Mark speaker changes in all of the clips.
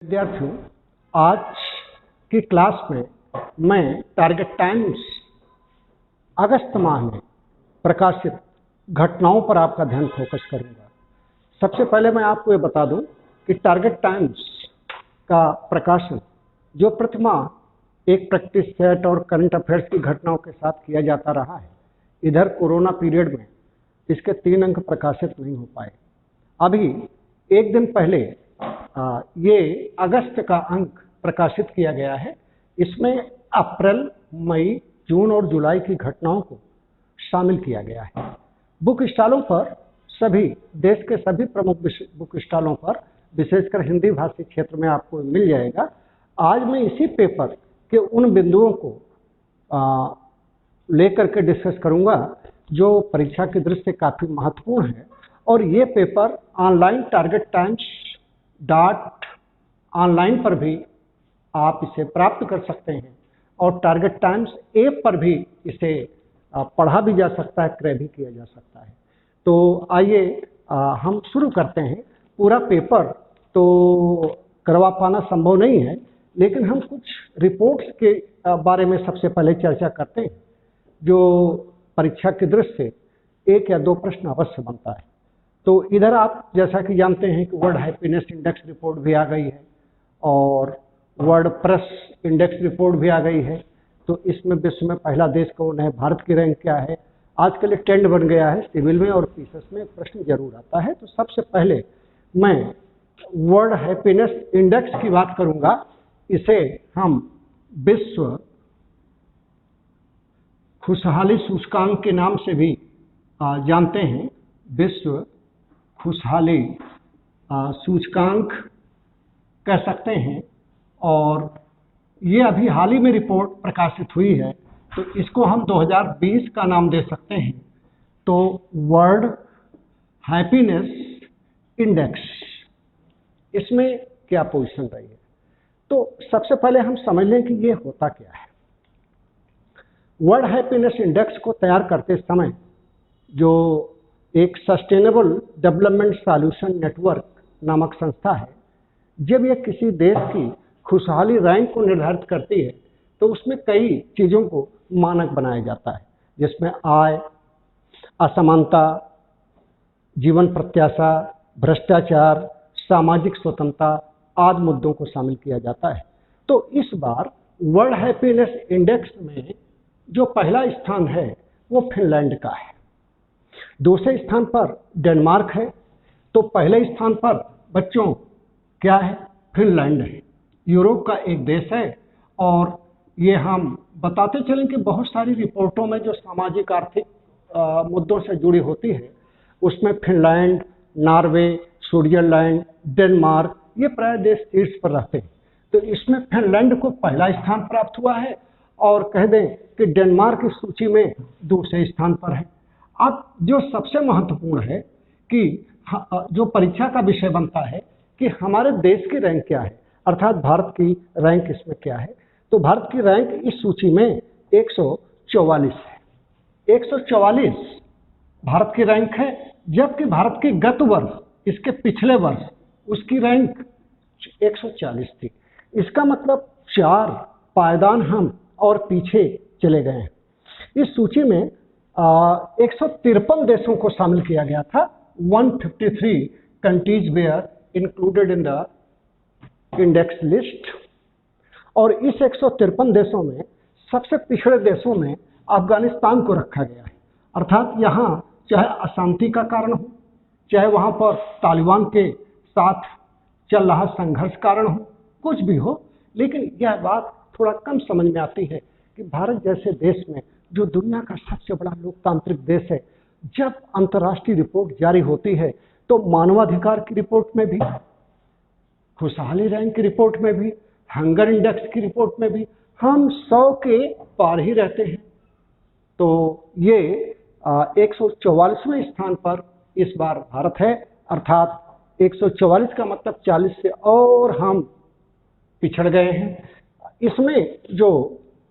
Speaker 1: विद्यार्थियों, आज की क्लास में मैं टारगेट टाइम्स अगस्त माह में प्रकाशित घटनाओं पर आपका ध्यान फोकस करूंगा। सबसे पहले मैं आपको ये बता दूं कि टारगेट टाइम्स का प्रकाशन जो प्रतिमाह एक प्रैक्टिस सेट और करंट अफेयर्स की घटनाओं के साथ किया जाता रहा है, इधर कोरोना पीरियड में इसके 3 अंक प्रकाशित नहीं हो पाए। अभी एक दिन पहले ये अगस्त का अंक प्रकाशित किया गया है। इसमें अप्रैल, मई, जून और जुलाई की घटनाओं को शामिल किया गया है। बुक स्टॉलों पर सभी देश के सभी प्रमुख बुक स्टॉलों पर, विशेषकर हिंदी भाषी क्षेत्र में आपको मिल जाएगा। आज मैं इसी पेपर के उन बिंदुओं को लेकर के डिस्कस करूंगा जो परीक्षा की दृष्टि से काफी महत्वपूर्ण है। और ये paper online target times .online पर भी आप इसे प्राप्त कर सकते हैं और टारगेट टाइम्स ऐप पर भी इसे पढ़ा भी जा सकता है, क्रय भी किया जा सकता है। तो आइए हम शुरू करते हैं। पूरा पेपर तो करवा पाना संभव नहीं है, लेकिन हम कुछ रिपोर्ट्स के बारे में सबसे पहले चर्चा करते हैं जो परीक्षा की दृष्टि से 1 या 2 प्रश्न अवश्य बनता है। तो इधर आप जैसा कि जानते हैं कि वर्ल्ड हैप्पीनेस इंडेक्स रिपोर्ट भी आ गई है और वर्ल्ड प्रेस इंडेक्स रिपोर्ट भी आ गई है। तो इसमें विश्व में पहला देश कौन है, भारत की रैंक क्या है, आजकल एक ट्रेंड बन गया है। सिविल में और पीसीएस में प्रश्न जरूर आता है। तो सबसे पहले मैं वर्ल्ड हैप्पीनेस इंडेक्स की बात करूंगा। इसे हम विश्व खुशहाली सूचकांक के नाम से भी जानते हैं। विश्व खुशहाली सूचकांक कह सकते हैं। और ये अभी हाल ही में रिपोर्ट प्रकाशित हुई है, तो इसको हम 2020 का नाम दे सकते हैं। तो वर्ल्ड हैप्पीनेस इंडेक्स, इसमें क्या पोजीशन रही है। तो सबसे पहले हम समझ लें कि ये होता क्या है। वर्ल्ड हैप्पीनेस इंडेक्स को तैयार करते समय जो एक सस्टेनेबल डेवलपमेंट सॉल्यूशन नेटवर्क नामक संस्था है, जब यह किसी देश की खुशहाली रैंक को निर्धारित करती है तो उसमें कई चीज़ों को मानक बनाया जाता है, जिसमें आय, असमानता, जीवन प्रत्याशा, भ्रष्टाचार, सामाजिक स्वतंत्रता आदि मुद्दों को शामिल किया जाता है। तो इस बार वर्ल्ड हैप्पीनेस इंडेक्स में जो पहला स्थान है वो फिनलैंड का है, दूसरे स्थान पर डेनमार्क है, तो पहले स्थान पर बच्चों क्या है, फिनलैंड है। यूरोप का एक देश है और ये हम बताते चलें कि बहुत सारी रिपोर्टों में जो सामाजिक आर्थिक मुद्दों से जुड़ी होती है उसमें फिनलैंड, नॉर्वे, स्विट्जरलैंड, डेनमार्क ये प्राय देश शीर्ष पर रहते हैं। तो इसमें फिनलैंड को पहला स्थान प्राप्त हुआ है और कह दें कि डेनमार्क इस सूची में दूसरे स्थान पर है। अब जो सबसे महत्वपूर्ण है कि जो परीक्षा का विषय बनता है कि हमारे देश की रैंक क्या है, अर्थात भारत की रैंक इसमें क्या है। तो भारत की रैंक इस सूची में 144 है। 144 भारत की रैंक है, जबकि भारत के गत वर्ष, इसके पिछले वर्ष उसकी रैंक 140 थी। इसका मतलब 4 पायदान हम और पीछे चले गए हैं। इस सूची में 153 देशों को शामिल किया गया था। 153 countries were included in the index list. और इस 153 देशों में सबसे पिछड़े देशों में अफगानिस्तान को रखा गया है। अर्थात यहाँ चाहे अशांति का कारण हो, चाहे वहाँ पर तालिबान के साथ चल रहा संघर्ष कारण हो, कुछ भी हो, लेकिन यह बात थोड़ा कम समझ में आती है कि भारत जैसे देश में, जो दुनिया का सबसे बड़ा लोकतांत्रिक देश है, जब अंतर्राष्ट्रीय रिपोर्ट जारी होती है तो मानवाधिकार की रिपोर्ट में भी, खुशहाली रैंक की रिपोर्ट में भी, हंगर इंडेक्स की रिपोर्ट में भी हम 100 के पार ही रहते हैं। तो ये 144वें स्थान पर इस बार भारत है। अर्थात 144 का मतलब 40 से और हम पिछड़ गए हैं। इसमें जो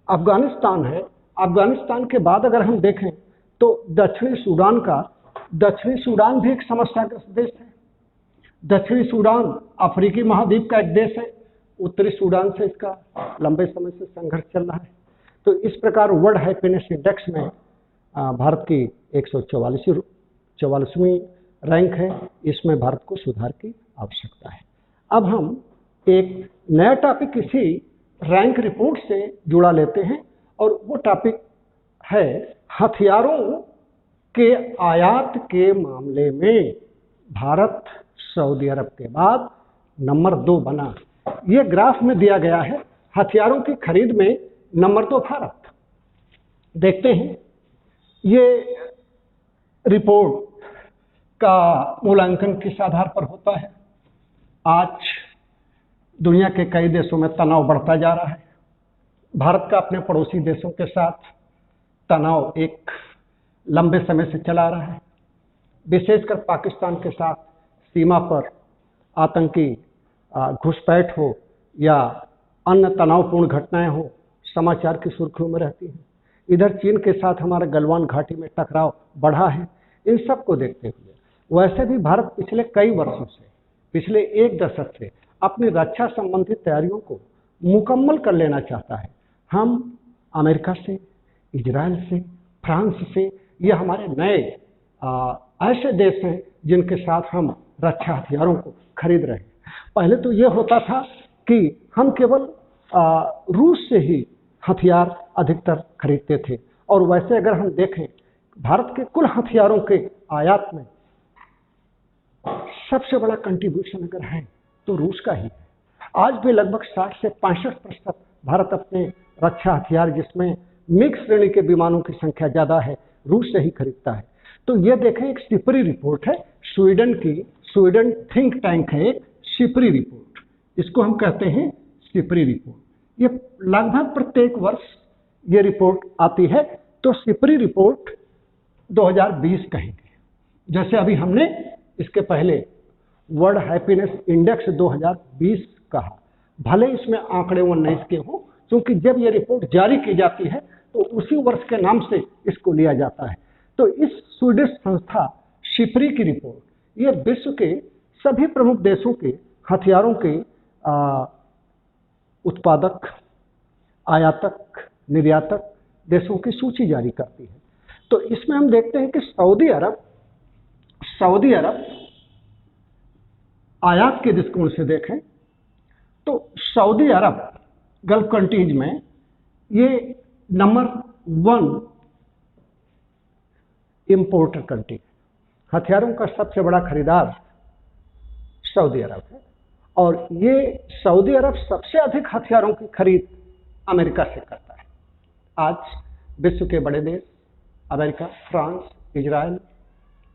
Speaker 1: अफगानिस्तान है, अफगानिस्तान के बाद अगर हम देखें तो दक्षिणी सूडान भी एक समस्याग्रस्त देश है। दक्षिणी सूडान अफ्रीकी महाद्वीप का एक देश है उत्तरी सूडान से इसका लंबे समय से संघर्ष चल रहा है। तो इस प्रकार वर्ल्ड हैप्पीनेस इंडेक्स में भारत की 144वीं रैंक है। इसमें भारत को सुधार की आवश्यकता है। अब हम एक नया टॉपिक इसी रैंक रिपोर्ट से जुड़ा लेते हैं और वो टॉपिक है हथियारों के आयात के मामले में भारत सऊदी अरब के बाद नंबर 2 बना। ये ग्राफ में दिया गया है। हथियारों की खरीद में नंबर 2 भारत। देखते हैं, ये रिपोर्ट का मूल्यांकन किस आधार पर होता है। आज दुनिया के कई देशों में तनाव बढ़ता जा रहा है। भारत का अपने पड़ोसी देशों के साथ तनाव एक लंबे समय से चला रहा है। विशेषकर पाकिस्तान के साथ सीमा पर आतंकी घुसपैठ हो या अन्य तनावपूर्ण घटनाएं हो, समाचार की सुर्खियों में रहती हैं। इधर चीन के साथ हमारे गलवान घाटी में टकराव बढ़ा है। इन सब को देखते हुए वैसे भी भारत पिछले कई वर्षों से, पिछले 1 दशक से अपनी रक्षा संबंधी तैयारियों को मुकम्मल कर लेना चाहता है। हम अमेरिका से, इजराइल से, फ्रांस से, ये हमारे नए ऐसे देश हैं जिनके साथ हम रक्षा हथियारों को खरीद रहे हैं। पहले तो ये होता था कि हम केवल रूस से ही हथियार अधिकतर खरीदते थे और वैसे अगर हम देखें भारत के कुल हथियारों के आयात में सबसे बड़ा कंट्रीब्यूशन अगर है तो रूस का ही है। आज भी लगभग 60 से 65% भारत अपने रक्षा हथियार, जिसमें मिक्स श्रेणी के विमानों की संख्या ज़्यादा है, रूस से ही खरीदता है। तो ये देखें, एक सिपरी रिपोर्ट है स्वीडन की, स्वीडन थिंक टैंक है एक सिपरी रिपोर्ट, इसको हम कहते हैं सिपरी रिपोर्ट। ये लगभग प्रत्येक वर्ष ये रिपोर्ट आती है। तो सिपरी रिपोर्ट 2020 कहेंगे, जैसे अभी हमने इसके पहले वर्ल्ड हैप्पीनेस इंडेक्स 2020 कहा। भले इसमें आंकड़े 19 के हो, क्योंकि जब ये रिपोर्ट जारी की जाती है तो उसी वर्ष के नाम से इसको लिया जाता है। तो इस स्वीडिश संस्था सिपरी की रिपोर्ट ये विश्व के सभी प्रमुख देशों के हथियारों के उत्पादक, आयातक, निर्यातक देशों की सूची जारी करती है। तो इसमें हम देखते हैं कि सऊदी अरब आयात के दृष्टिकोण से देखें तो सऊदी अरब गल्फ कंट्रीज में ये नंबर 1 इंपोर्टर कंट्री, हथियारों का सबसे बड़ा खरीदार सऊदी अरब है। और ये सऊदी अरब सबसे अधिक हथियारों की खरीद अमेरिका से करता है। आज विश्व के बड़े देश अमेरिका, फ्रांस, इजराइल,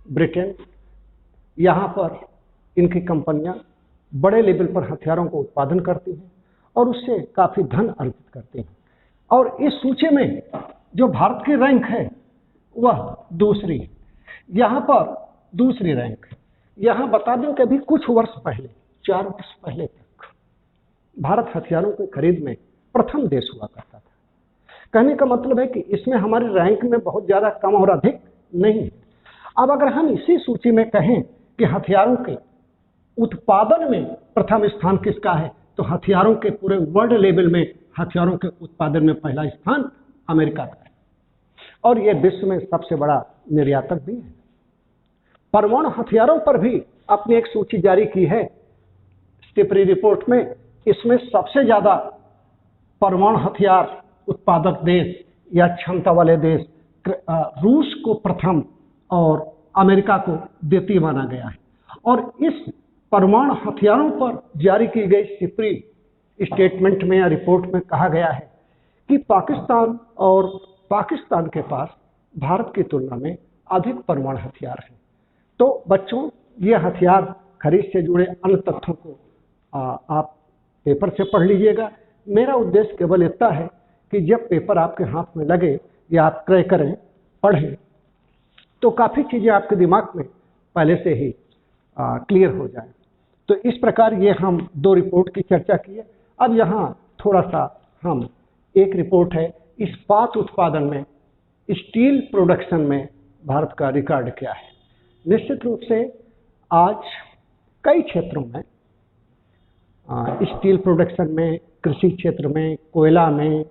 Speaker 1: ब्रिटेन, यहाँ पर इनकी कंपनियां बड़े लेवल पर हथियारों को उत्पादन करती हैं और उससे काफ़ी धन अर्जित करती हैं। और इस सूची में जो भारत की रैंक है वह दूसरी है। यहाँ पर दूसरी रैंक है। यहाँ बता दें कि अभी कुछ वर्ष पहले, 4 वर्ष पहले तक भारत हथियारों की खरीद में प्रथम देश हुआ करता था। कहने का मतलब है कि इसमें हमारी रैंक में बहुत ज़्यादा कम और अधिक नहीं है। अब अगर हम इसी सूची में कहें कि हथियारों के उत्पादन में प्रथम स्थान किसका है, तो हथियारों के पूरे वर्ल्ड लेवल में हथियारों के उत्पादन में पहला स्थान अमेरिका का है और यह विश्व में सबसे बड़ा निर्यातक भी है। परमाणु हथियारों पर भी अपनी एक सूची जारी की है सिपरी रिपोर्ट में। इसमें सबसे ज्यादा परमाणु हथियार उत्पादक देश या क्षमता वाले देश रूस को प्रथम और अमेरिका को द्वितीय माना गया है। और इस परमाणु हथियारों पर जारी की गई सिपरी स्टेटमेंट में या रिपोर्ट में कहा गया है कि पाकिस्तान के पास भारत की तुलना में अधिक परमाणु हथियार हैं। तो बच्चों, ये हथियार खरीद से जुड़े अन्य तथ्यों को आप पेपर से पढ़ लीजिएगा। मेरा उद्देश्य केवल इतना है कि जब पेपर आपके हाथ में लगे या आप क्रय करें, पढ़ें, तो काफ़ी चीज़ें आपके दिमाग में पहले से ही क्लियर हो जाए। तो इस प्रकार ये हम 2 रिपोर्ट की चर्चा की है। अब यहाँ थोड़ा सा हम एक रिपोर्ट है इस्पात उत्पादन में, स्टील प्रोडक्शन में भारत का रिकॉर्ड क्या है। निश्चित रूप से आज कई क्षेत्रों में स्टील प्रोडक्शन में, कृषि क्षेत्र में, कोयला में,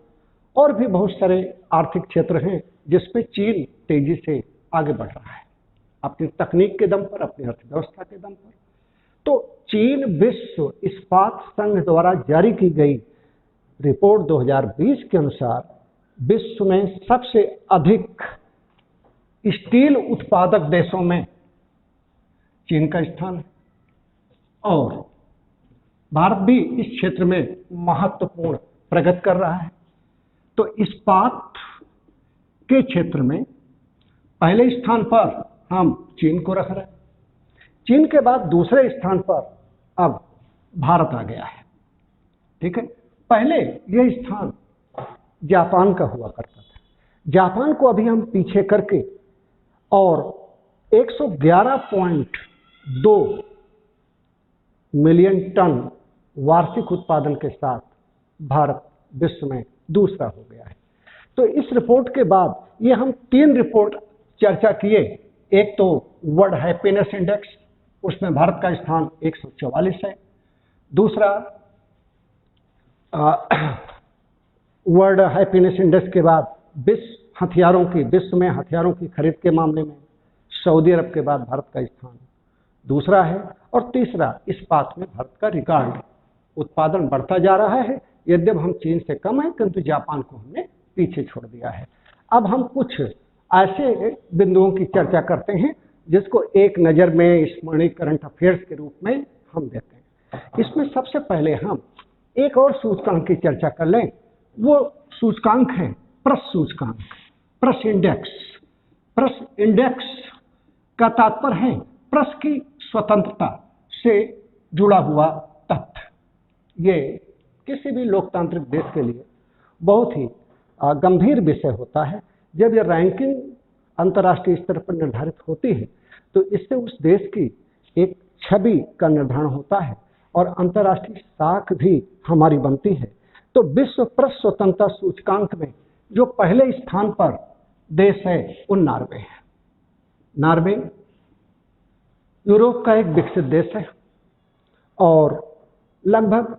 Speaker 1: और भी बहुत सारे आर्थिक क्षेत्र हैं जिसमें चीन तेजी से आगे बढ़ रहा है अपनी तकनीक के दम पर, अपनी अर्थव्यवस्था के दम पर। तो चीन विश्व इस्पात संघ द्वारा जारी की गई रिपोर्ट 2020 के अनुसार विश्व में सबसे अधिक स्टील उत्पादक देशों में चीन का स्थान है और भारत भी इस क्षेत्र में महत्वपूर्ण प्रगति कर रहा है। तो इस्पात के क्षेत्र में पहले स्थान पर हम चीन को रख रहे हैं। चीन के बाद दूसरे स्थान पर अब भारत आ गया है। ठीक है, पहले यह स्थान जापान का हुआ करता था। जापान को अभी हम पीछे करके और 111.2 मिलियन टन वार्षिक उत्पादन के साथ भारत विश्व में दूसरा हो गया है। तो इस रिपोर्ट के बाद ये हम 3 रिपोर्ट चर्चा किए। एक तो वर्ल्ड हैप्पीनेस इंडेक्स, उसमें भारत का स्थान 144 है। दूसरा वर्ल्ड हैप्पीनेस इंडेक्स के बाद विश्व में हथियारों की खरीद के मामले में सऊदी अरब के बाद भारत का स्थान दूसरा है। और तीसरा इस्पात में भारत का रिकॉर्ड उत्पादन बढ़ता जा रहा है। यद्यपि हम चीन से कम है किंतु जापान को हमने पीछे छोड़ दिया है। अब हम कुछ ऐसे बिंदुओं की चर्चा करते हैं जिसको एक नज़र में स्मरणीय करंट अफेयर्स के रूप में हम देते हैं। इसमें सबसे पहले हम एक और सूचकांक की चर्चा कर लें। वो सूचकांक है प्रस सूचकांक, प्रस इंडेक्स। प्रस इंडेक्स का तात्पर्य है प्रेस की स्वतंत्रता से जुड़ा हुआ तथ्य। ये किसी भी लोकतांत्रिक देश के लिए बहुत ही गंभीर विषय होता है। जब यह रैंकिंग अंतर्राष्ट्रीय स्तर पर निर्धारित होती है तो इससे उस देश की एक छवि का निर्धारण होता है और अंतर्राष्ट्रीय साख भी हमारी बनती है। तो विश्व प्रेस स्वतंत्रता सूचकांक में जो पहले स्थान पर देश है वो नॉर्वे है। नॉर्वे यूरोप का एक विकसित देश है और लगभग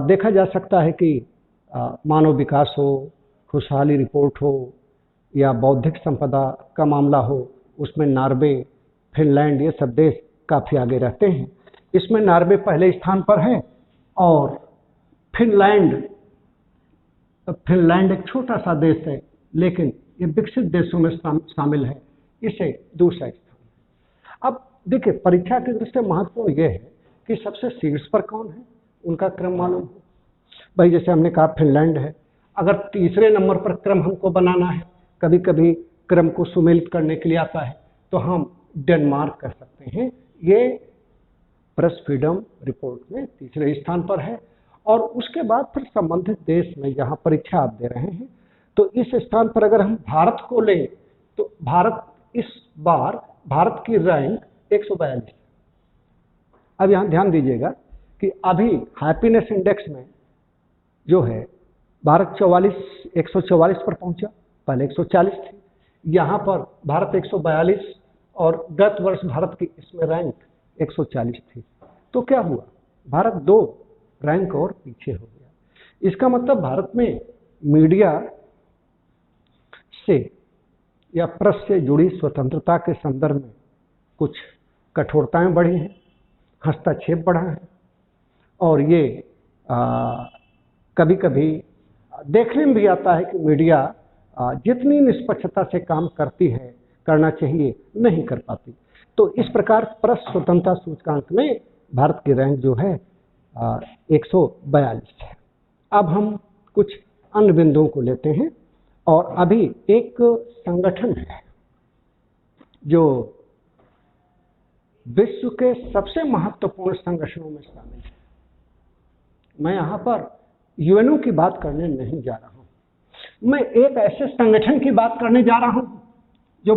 Speaker 1: देखा जा सकता है कि मानव विकास हो, खुशहाली रिपोर्ट हो या बौद्धिक संपदा का मामला हो, उसमें नॉर्वे, फिनलैंड ये सब देश काफ़ी आगे रहते हैं। इसमें नॉर्वे पहले स्थान पर है और फिनलैंड एक छोटा सा देश है लेकिन ये विकसित देशों में शामिल है, इसे दूसरा स्थान। अब देखिए, परीक्षा की दृष्टि से महत्वपूर्ण यह है कि सबसे शीर्ष पर कौन है, उनका क्रम मालूम हो। भाई जैसे हमने कहा फिनलैंड है, अगर तीसरे नंबर पर क्रम हमको बनाना है, कभी कभी क्रम को सुमेलित करने के लिए आता है, तो हम डेनमार्क कर सकते हैं। ये प्रेस फ्रीडम रिपोर्ट में तीसरे स्थान पर है। और उसके बाद फिर संबंधित देश में जहां परीक्षा आप दे रहे हैं तो इस स्थान पर अगर हम भारत को लें तो इस बार भारत की रैंक 142 है। अब यहां ध्यान दीजिएगा कि अभी हैप्पीनेस इंडेक्स में जो है भारत 144 पर पहुंचा, पहले 140 थी। यहाँ पर भारत 142 और गत वर्ष भारत की इसमें रैंक 140 थी। तो क्या हुआ, भारत 2 रैंक और पीछे हो गया। इसका मतलब भारत में मीडिया से या प्रेस से जुड़ी स्वतंत्रता के संदर्भ में कुछ कठोरताएं बढ़ी हैं, हस्तक्षेप बढ़ा है और ये कभी कभी देखने में भी आता है कि मीडिया जितनी निष्पक्षता से काम करना चाहिए नहीं कर पाती। तो इस प्रकार प्रेस स्वतंत्रता सूचकांक में भारत की रैंक जो है 142 है। अब हम कुछ अन्य बिंदुओं को लेते हैं और अभी एक संगठन है जो विश्व के सबसे महत्वपूर्ण संगठनों में शामिल है। मैं यहाँ पर यूएनओ की बात करने नहीं जा रहा हूँ, मैं एक ऐसे संगठन की बात करने जा रहा हूँ जो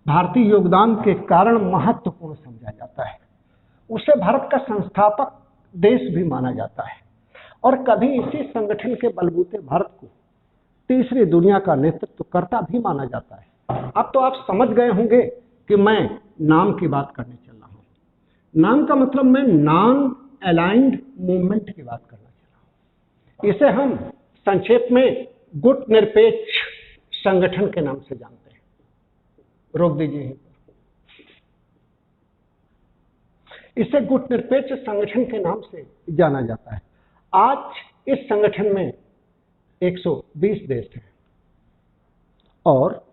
Speaker 1: भारतीय योगदान के कारण महत्वपूर्ण समझा जाता है। उसे भारत का संस्थापक देश भी माना जाता है और कभी इसी संगठन के बलबूते भारत को तीसरी दुनिया का नेतृत्व करता भी माना जाता है। अब तो आप समझ गए होंगे कि मैं नाम की बात करने चल रहा हूँ। नाम का मतलब मैं नॉन अलाइंड मूवमेंट की बात करना चाह रहा हूं। इसे हम संक्षेप में गुट निरपेक्ष संगठन के नाम से जानते हैं। रोक दीजिए यहीं पर। इसे गुट निरपेक्ष संगठन के नाम से जाना जाता है। आज इस संगठन में 120 देश हैं और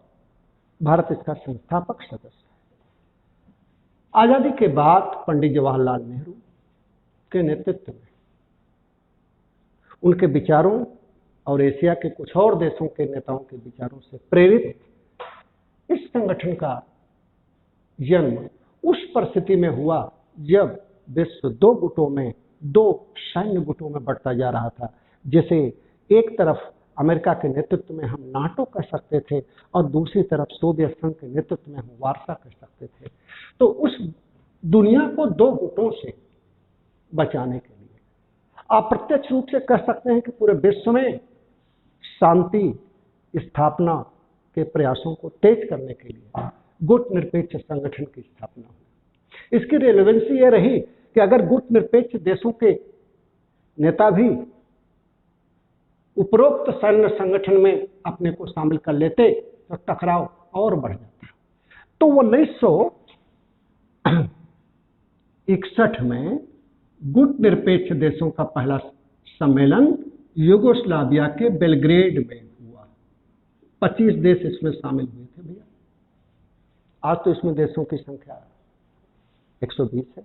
Speaker 1: भारत इसका संस्थापक सदस्य है। आजादी के बाद पंडित जवाहरलाल नेहरू के नेतृत्व में उनके विचारों और एशिया के कुछ और देशों के नेताओं के विचारों से प्रेरित इस संगठन का जन्म उस परिस्थिति में हुआ जब विश्व दो गुटों में, दो सैन्य गुटों में बढ़ता जा रहा था। जैसे एक तरफ अमेरिका के नेतृत्व में हम नाटो कह सकते थे और दूसरी तरफ सोवियत संघ के नेतृत्व में हम वार्सा कह सकते थे। तो उस दुनिया को दो गुटों से बचाने के लिए अप्रत्यक्ष रूप से कह सकते हैं कि पूरे विश्व में शांति स्थापना के प्रयासों को तेज करने के लिए गुट निरपेक्ष संगठन की स्थापना हुई। इसकी रेलेवेंसी यह रही कि अगर गुट निरपेक्ष देशों के नेता भी उपरोक्त सैन्य संगठन में अपने को शामिल कर लेते तो टकराव और बढ़ जाता। तो 1961 में गुट निरपेक्ष देशों का पहला सम्मेलन यूगोस्लाविया के बेलग्रेड में हुआ। 25 देश इसमें शामिल हुए थे भैया। आज तो इसमें देशों की संख्या 120 है।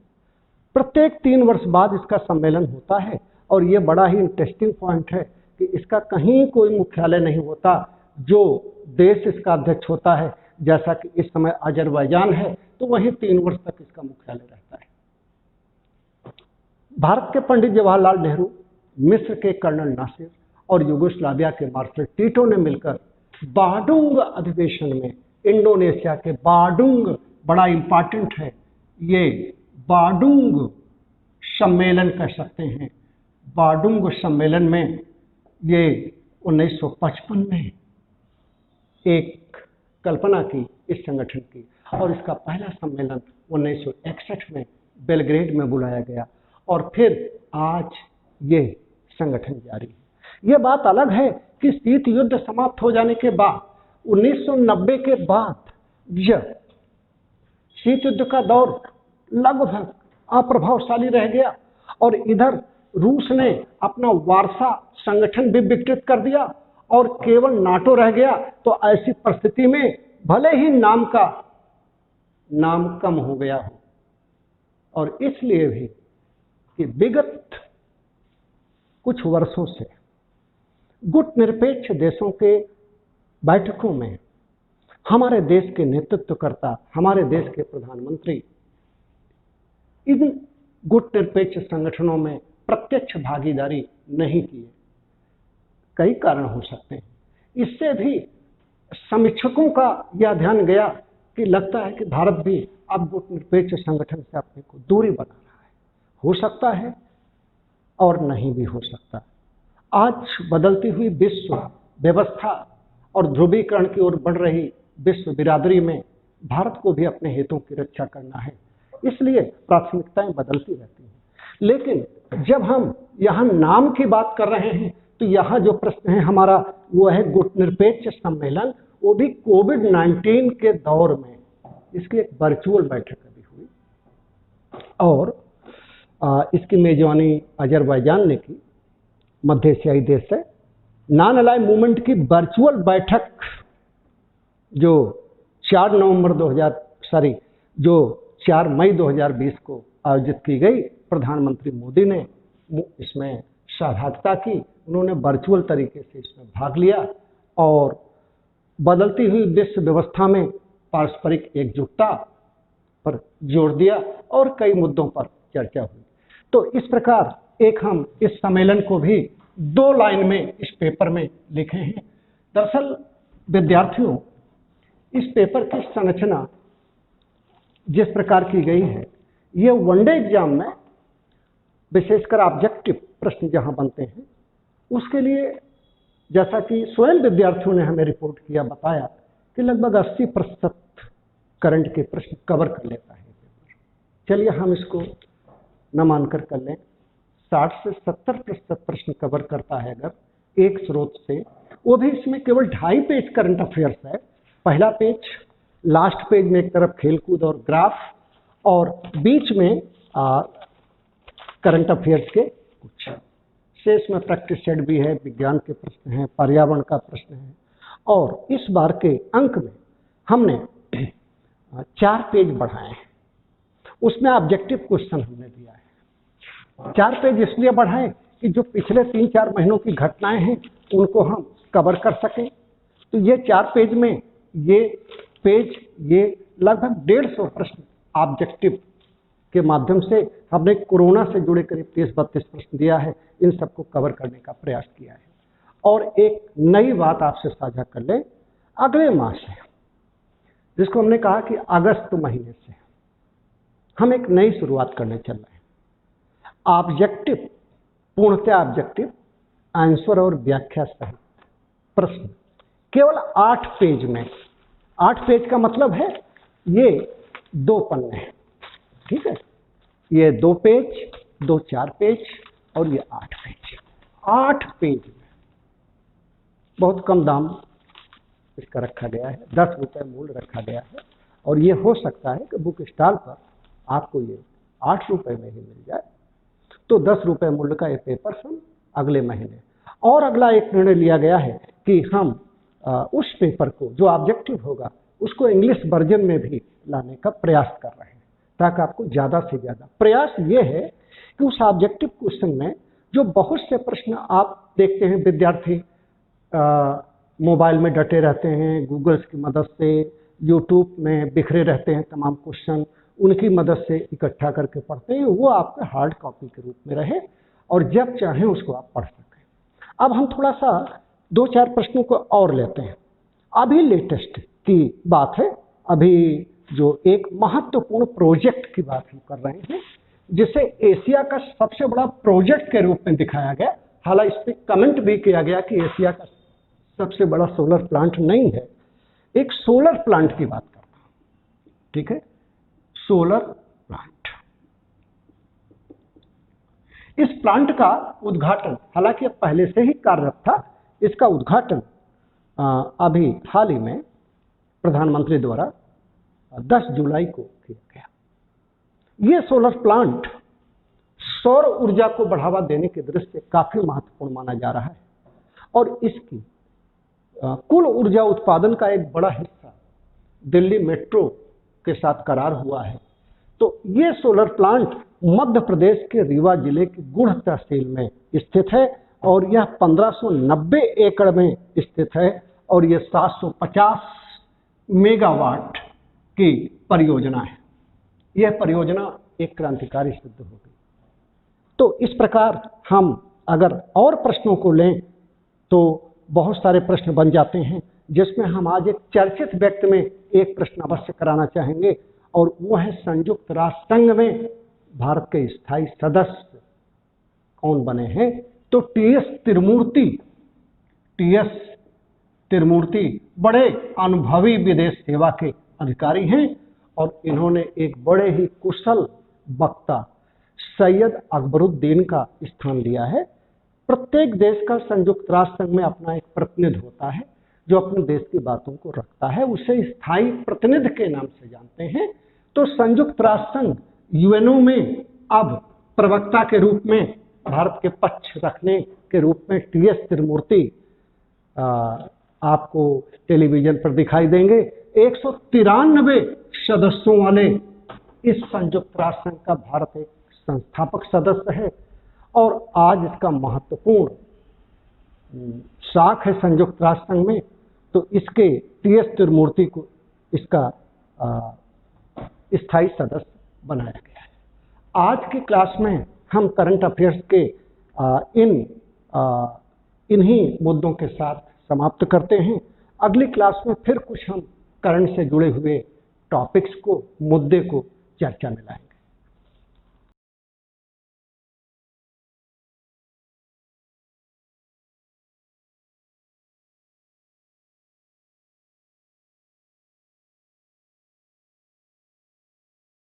Speaker 1: प्रत्येक 3 वर्ष बाद इसका सम्मेलन होता है और यह बड़ा ही इंटरेस्टिंग पॉइंट है कि इसका कहीं कोई मुख्यालय नहीं होता। जो देश इसका अध्यक्ष होता है, जैसा कि इस समय अजरबैजान है, तो वहीं 3 वर्ष तक इसका मुख्यालय रहता है। भारत के पंडित जवाहरलाल नेहरू, मिस्र के कर्नल नासिर और यूगोस्लाविया के मार्शल टीटो ने मिलकर बाडुंग अधिवेशन में, इंडोनेशिया के बाडुंग बड़ा इंपॉर्टेंट है, ये बाडुंग सम्मेलन कह सकते हैं। बाडुंग सम्मेलन में ये 1955 में एक कल्पना की इस संगठन की और इसका पहला सम्मेलन 1961 में बेलग्रेड में बुलाया गया और फिर आज ये संगठन जारी है। ये बात अलग है कि शीत युद्ध समाप्त हो जाने के बाद 1990 के बाद जब शीत युद्ध का दौर लगभग अप्रभावशाली रह गया और इधर रूस ने अपना वार्सा संगठन भी विकसित कर दिया और केवल नाटो रह गया, तो ऐसी परिस्थिति में भले ही नाम कम हो गया हो और इसलिए भी कि विगत कुछ वर्षों से गुट निरपेक्ष देशों के बैठकों में हमारे देश के नेतृत्वकर्ता, हमारे देश के प्रधानमंत्री इन गुट निरपेक्ष संगठनों में प्रत्यक्ष भागीदारी नहीं की है। कई कारण हो सकते हैं। इससे भी समीक्षकों का यह ध्यान गया कि लगता है कि भारत भी अब गुट निरपेक्ष संगठन से अपने को दूरी बना रहा है। हो सकता है और नहीं भी हो सकता। आज बदलती हुई विश्व व्यवस्था और ध्रुवीकरण की ओर बढ़ रही विश्व बिरादरी में भारत को भी अपने हितों की रक्षा करना है, इसलिए प्राथमिकताएं बदलती रहती हैं। लेकिन जब हम यहाँ नाम की बात कर रहे हैं तो यहाँ जो प्रश्न है हमारा वो है गुट निरपेक्ष सम्मेलन, वो भी कोविड-19 के दौर में। इसकी एक वर्चुअल बैठक अभी हुई और इसकी मेजबानी अजरबैजान ने की, मध्य एशियाई देश है। नॉन अलाइंड मूवमेंट की वर्चुअल बैठक जो 4 मई 2020 को आयोजित की गई, प्रधानमंत्री मोदी ने इसमें सहभागिता की। उन्होंने वर्चुअल तरीके से इसमें भाग लिया और बदलती हुई विश्व व्यवस्था में पारस्परिक एकजुटता पर जोर दिया और कई मुद्दों पर चर्चा हुई। तो इस प्रकार एक हम इस सम्मेलन को भी 2 लाइन में इस पेपर में लिखे हैं। दरअसल विद्यार्थियों, इस पेपर की संरचना जिस प्रकार की गई है, ये वनडे एग्जाम में विशेषकर ऑब्जेक्टिव प्रश्न जहां बनते हैं उसके लिए, जैसा कि स्वयं विद्यार्थियों ने हमें रिपोर्ट किया, बताया कि लगभग 80% करंट के प्रश्न कवर कर लेता है पेपर। चलिए हम इसको न मानकर कर लें। 60 से 70% प्रश्न कवर करता है अगर एक स्रोत से, वो भी इसमें केवल 2.5 पेज करंट अफेयर्स है। पहला पेज, लास्ट पेज में एक तरफ खेलकूद और ग्राफ, और बीच में करंट अफेयर्स के कुछ शेष में प्रैक्टिस सेट भी है, विज्ञान के प्रश्न हैं, पर्यावरण का प्रश्न है। और इस बार के अंक में हमने 4 पेज बढ़ाए हैं, उसमें ऑब्जेक्टिव क्वेश्चन हमने दिया है। 4 पेज इसलिए बढ़ाए कि जो पिछले 3-4 महीनों की घटनाएं हैं उनको हम कवर कर सकें। तो ये 4 पेज में ये लगभग 150 प्रश्न ऑब्जेक्टिव के माध्यम से हमने कोरोना से जुड़े करीब 30-32 प्रश्न दिया है, इन सबको कवर करने का प्रयास किया है। और एक नई बात आपसे साझा कर लें, अगले माह से, जिसको हमने कहा कि अगस्त महीने से हम एक नई शुरुआत करने चल रहे हैं। ऑब्जेक्टिव, पूर्णतः ऑब्जेक्टिव आंसर और व्याख्या सहित प्रश्न केवल 8 पेज में। 8 पेज का मतलब है ये 2 पन्ने हैं, ठीक है। ये 2 पेज, 2 4 पेज और ये 8 पेज। 8 पेज में बहुत कम दाम इसका रखा गया है, 10 रुपये मूल्य रखा गया है। और ये हो सकता है कि बुक स्टॉल पर आपको ये 8 रुपये में ही मिल जाए। तो 10 रुपये मूल्य का ये पेपर हम अगले महीने, और अगला एक निर्णय लिया गया है कि हम उस पेपर को जो ऑब्जेक्टिव होगा उसको इंग्लिश वर्जन में भी लाने का प्रयास कर रहे हैं, ताकि आपको ज़्यादा से ज़्यादा। प्रयास ये है कि उस ऑब्जेक्टिव क्वेश्चन में जो बहुत से प्रश्न आप देखते हैं, विद्यार्थी मोबाइल में डटे रहते हैं, गूगल्स की मदद से, यूट्यूब में बिखरे रहते हैं तमाम क्वेश्चन, उनकी मदद से इकट्ठा करके पढ़ते हैं, वो आपका हार्ड कॉपी के रूप में रहे और जब चाहें उसको आप पढ़ सकें। अब हम थोड़ा सा 2-4 प्रश्नों को और लेते हैं। अभी लेटेस्ट की बात है, अभी जो एक महत्वपूर्ण प्रोजेक्ट की बात हम कर रहे हैं, जिसे एशिया का सबसे बड़ा प्रोजेक्ट के रूप में दिखाया गया। हालांकि इस पर कमेंट भी किया गया कि एशिया का सबसे बड़ा सोलर प्लांट नहीं है, एक सोलर प्लांट की बात करता हूं, ठीक है, सोलर प्लांट। इस प्लांट का उद्घाटन, हालांकि अब पहले से ही कार्यरत था, इसका उद्घाटन अभी हाल ही में प्रधानमंत्री द्वारा 10 जुलाई को किया गया। ये सोलर प्लांट सौर ऊर्जा को बढ़ावा देने की दृष्टि से काफी महत्वपूर्ण माना जा रहा है और इसकी कुल ऊर्जा उत्पादन का एक बड़ा हिस्सा दिल्ली मेट्रो के साथ करार हुआ है। तो ये सोलर प्लांट मध्य प्रदेश के रीवा जिले की गुढ़ तहसील में स्थित है और यह 1590 एकड़ में स्थित है और यह 750 मेगावाट की परियोजना है। यह परियोजना एक क्रांतिकारी सिद्ध हो गई। तो इस प्रकार हम अगर और प्रश्नों को लें तो बहुत सारे प्रश्न बन जाते हैं, जिसमें हम आज एक चर्चित व्यक्ति में एक प्रश्न अवश्य कराना चाहेंगे और वो है संयुक्त राष्ट्र संघ में भारत के स्थायी सदस्य कौन बने हैं। तो टीएस तिरुमूर्ति बड़े अनुभवी विदेश सेवा के अधिकारी हैं और इन्होंने एक बड़े ही कुशल वक्ता सैयद अकबरुद्दीन का स्थान लिया है। प्रत्येक देश का संयुक्त राष्ट्र संघ में अपना एक प्रतिनिधि होता है जो अपने देश की बातों को रखता है, उसे स्थायी प्रतिनिधि के नाम से जानते हैं। तो संयुक्त राष्ट्र संघ यूएनओ में अब प्रवक्ता के रूप में भारत के पक्ष रखने के रूप में टीएस तिरुमूर्ति आपको टेलीविजन पर दिखाई देंगे। 193 सदस्यों वाले इस संयुक्त राष्ट्र संघ का भारत एक संस्थापक सदस्य है और आज इसका महत्वपूर्ण शाख है संयुक्त राष्ट्र संघ में। तो इसके टीएस तिरुमूर्ति को इसका स्थायी सदस्य बनाया गया है। आज की क्लास में हम करंट अफेयर्स के इन्हीं मुद्दों के साथ समाप्त करते हैं। अगली क्लास में फिर कुछ हम करंट से जुड़े हुए टॉपिक्स को, मुद्दे को चर्चा में लाएंगे।